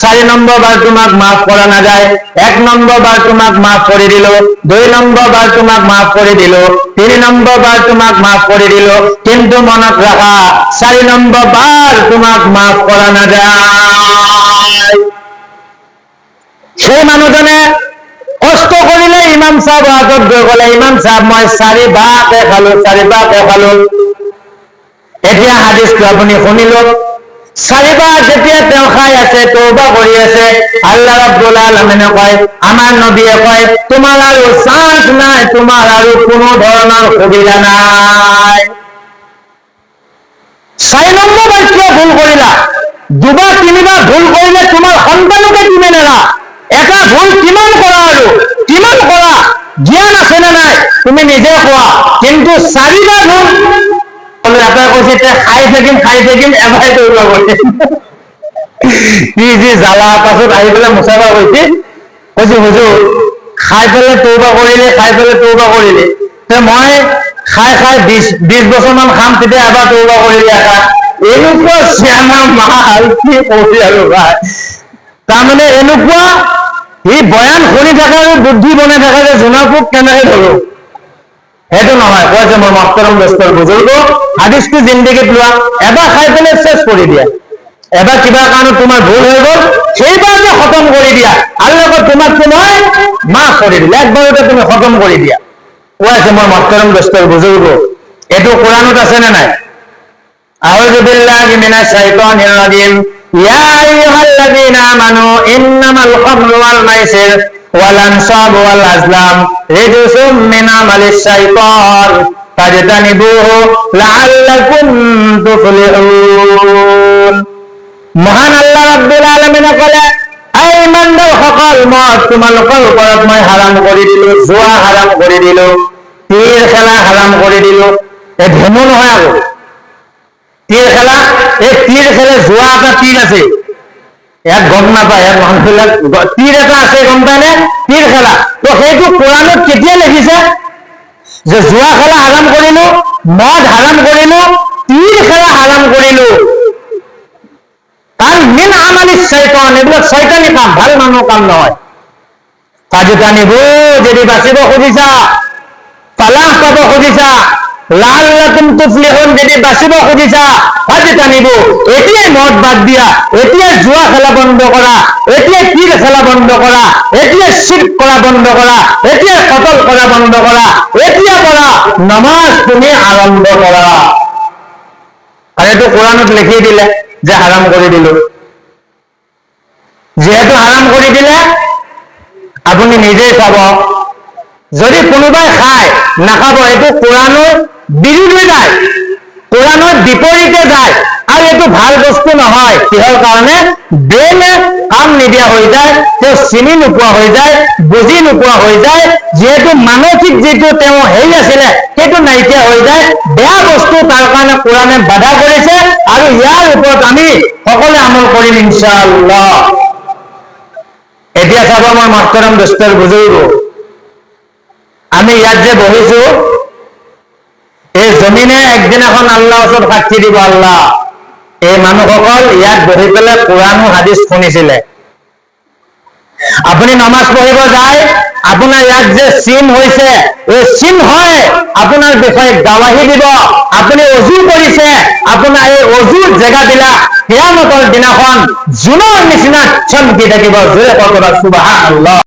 4 নম্বর বার তোমাক মাফ করা না যায়, 1 নম্বর বার তোমাক মাফ করে দিল, 2 নম্বর বার তোমাক মাফ করে দিল, 3 নম্বর বার তোমাক মাফ করে দিল, কিন্তু মনত রাখা 4 নম্বর বার তোমাক মাফ করা না যায়। সেই মানুহজনে কষ্ট করিলে ইমাম সাহেব আগত গৈ গলে, ইমাম সাহেব মই 4 বাকে খালো। এতিয়া হাদিসটো আপুনি শুনিল। 4 বাৰ যেতিয়া তেওঁ খাই আছে, তওবা কৰি আছে, আল্লাহ ৰাব্বুল আলামিনে কয়, আমাৰ নবীয়ে কয়, তোমাৰ আৰু চান্স নাই, তোমাৰ আৰু কোনো ধৰণৰ সুবিধা নাই। 4 নম্বৰ বাৰ কিয় ভুল কৰিলা? 2 বাৰ 3 বাৰ ভুল কৰিলে তোমাৰ সন্তানকে তুমি নেৰা। এটা ভুল কিমান কৰা, আৰু কিমান কৰা জ্ঞান আছে নে নাই তুমি নিজে কোৱা। কিন্তু 4 বাৰ ভুল এটা কৈছে, খাই থাকিম এবাৰ তওবা কৰিম। কি যি জ্বালা। পাছত আহি পেলাই মুছাফা কৈছে হুজুৰ খাই পেলাই তওবা কৰিলে, মই খাই 20 বছৰ মান খাম, তেতিয়া এবাৰ তওবা কৰিলে এটা। এনেকুৱা শ্যামা মাল কি কবি আৰু ভাই। তাৰমানে এনেকুৱা সি বয়ান শুনি থাকে আৰু বুদ্ধি বনাই থাকে যে জোনাপুক কেনেকে ধৰো। সেইটো নহয়। কৈছে মোৰ মহতৰম দোস্তৰ বুজুৰ্গ, হাদিসটো জিন্দগীত লোৱা, এবাৰ খাই পেলাই চেছ কৰি দিয়া। এবাৰ কিবা কাৰণত তোমাৰ ভুল হৈ গল, সেইবাৰ যে খতম কৰি দিয়া, আল্লাহ তোমাক মই মাফ কৰি দিলে, একবাৰতে তুমি খতম কৰি দিয়া। কৈছে মোৰ মহতৰম দোস্তৰ বুজুৰ্গ, এইটো কোরআনত আছে নে নাই? আউযু বিল্লাহি মিনাশ শাইতানির রাজিম। ইয়া আইয়ুহাল্লাযীনা আমানু ইন্নামাল খামরু ওয়াল মাইসির ওয়াল আনসাবু ওয়াল আজলাম রিজসুম মিন আমালিশ শাইতান ফাজতানিবুহু লাআল্লাকুম তুফলিহুন। মহান আল্লাহ রাব্বুল আলামিনে কলে, এই ইমানদার সকল, মই তোমালোকৰ ওপৰত মই হাৰাম কৰি দিলো, জুৱা হাৰাম কৰি দিলো, তীৰ খেলা হাৰাম কৰি দিলো। এই ধেমু নহয় আকৌ তীৰ খেলা। এই তীৰ খেলে জুৱা এটা তীৰ আছে, ইয়াক গম নাপায়, ইয়াক মানুহবিলাক তীৰ এটা আছে গম পায়নে? তীৰ খেলা। তো সেইটো কোৰআনত কেতিয়া লিখিছে যে জুৱা খেলা হাৰাম কৰিলো, মদ হাৰাম কৰিলো, তীৰ খেলা হাৰাম কৰিলো? তার মিন আমালিশ শয়তান, এগুলো শয়তানি কাম, ভাল মানুহ কাম নহয়। ফাজতানিবু, যদি বাঁচিব খুজিছা, ফালাহ পাব খুজিছা, লাআল্লাকুম তুফলিহুন, যদি বাঁচিব খুজিছা, ফাজতানিবু, এতিয়াই মদ বাদ দিয়া, এতিয়াই জুয়া খেলা বন্ধ কৰা, এতিয়াই তীৰ খেলা বন্ধ কৰা, এতিয়াই শিৰক কৰা বন্ধ কৰা, এতিয়াই কতল কৰা বন্ধ কৰা, এতিয়া পৰা নামাজ তুমি আৰম্ভ কৰা। আর এইটো কোরআনত লিখি দিলে যে হারাম করে দিল। যেহেতু হারাম করে দিলে আপনি নিজেই চাব, যদি কোনোবাই খায় নাখাব, এইটো কোৰআনৰ বিৰুদ্ধে যায়, কোৰআনৰ বিপৰীতে যায়, আৰ এইটো ভাল বস্তু নহয়। কিহৰ কাৰণে? ব্ৰেইনে কাম নিদিয়া হৈ যায়, তেওঁ চিনি নোপোৱা হৈ যায়, বুজি নোপোৱা হৈ যায়, যেহেতু মানসিক যিটো তেওঁ হেৰি আছিলে সেইটো নাইকিয়া হৈ যায়। বেয়া বস্তু তাৰ কাৰণে কোৰআনে বাধা কৰিছে, আৰু ইয়াৰ ওপৰত আমি সকলোৱে আমল কৰিম ইনশাআল্লাহ। এতিয়া চাব মোৰ মহতৰম দোস্তৰ বুজুৰ্গ, আমি ইয়াত যে বহিছো, এই জমিনে একদিনাখন আল্লাহ ওচৰত সাক্ষী দিব, আল্লাহ এই মানুহসকল ইয়াত বহি পেলাই কোৰআন ও হাদিস শুনিছিলে। আপুনি নামাজ পঢ়িব যায়, আপোনাৰ ইয়াত যে চিন হৈছে, এই চিন হয় আপোনাৰ বিষয়ে গাৱাহী দিব। আপুনি অজু কৰিছে, আপোনাৰ এই অজুৰ জেগাবিলাক কিয়ামতৰ দিনাখন জোনৰ নিচিনা চমকি থাকিব। জোৰে কওক সুবহানাল্লাহ।